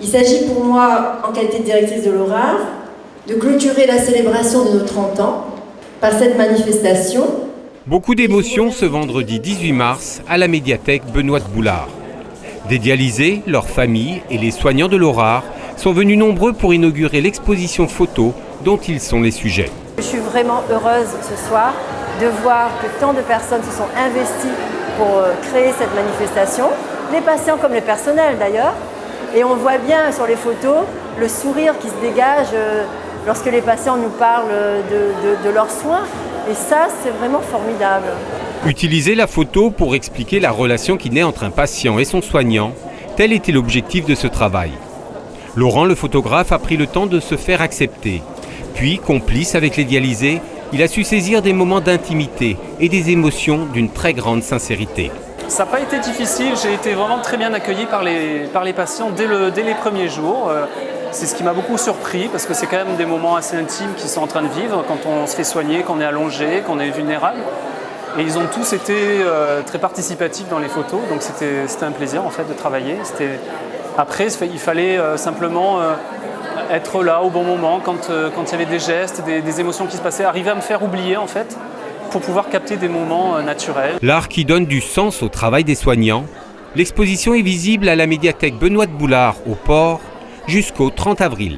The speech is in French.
Il s'agit pour moi, en qualité de directrice de l'Aurare, de clôturer la célébration de nos 30 ans par cette manifestation. Beaucoup d'émotions ce vendredi 18 mars à la médiathèque Benoît de Boulard. Des dialysés, leurs familles et les soignants de l'Aurare sont venus nombreux pour inaugurer l'exposition photo dont ils sont les sujets. Je suis vraiment heureuse ce soir de voir que tant de personnes se sont investies pour créer cette manifestation, les patients comme le personnel d'ailleurs. Et on voit bien sur les photos le sourire qui se dégage lorsque les patients nous parlent de leurs soins. Et ça, c'est vraiment formidable. Utiliser la photo pour expliquer la relation qui naît entre un patient et son soignant, tel était l'objectif de ce travail. Laurent, le photographe, a pris le temps de se faire accepter. Puis, complice avec les dialysés, il a su saisir des moments d'intimité et des émotions d'une très grande sincérité. Ça n'a pas été difficile, j'ai été vraiment très bien accueilli par les patients dès les premiers jours. C'est ce qui m'a beaucoup surpris parce que c'est quand même des moments assez intimes qu'ils sont en train de vivre quand on se fait soigner, quand on est allongé, quand on est vulnérable. Et ils ont tous été très participatifs dans les photos, donc c'était un plaisir en fait de travailler. Après, il fallait simplement être là au bon moment quand il y avait des gestes, des émotions qui se passaient, arriver à me faire oublier en fait, pour pouvoir capter des moments naturels. L'art qui donne du sens au travail des soignants. L'exposition est visible à la médiathèque Benoît de Boulard au Port jusqu'au 30 avril.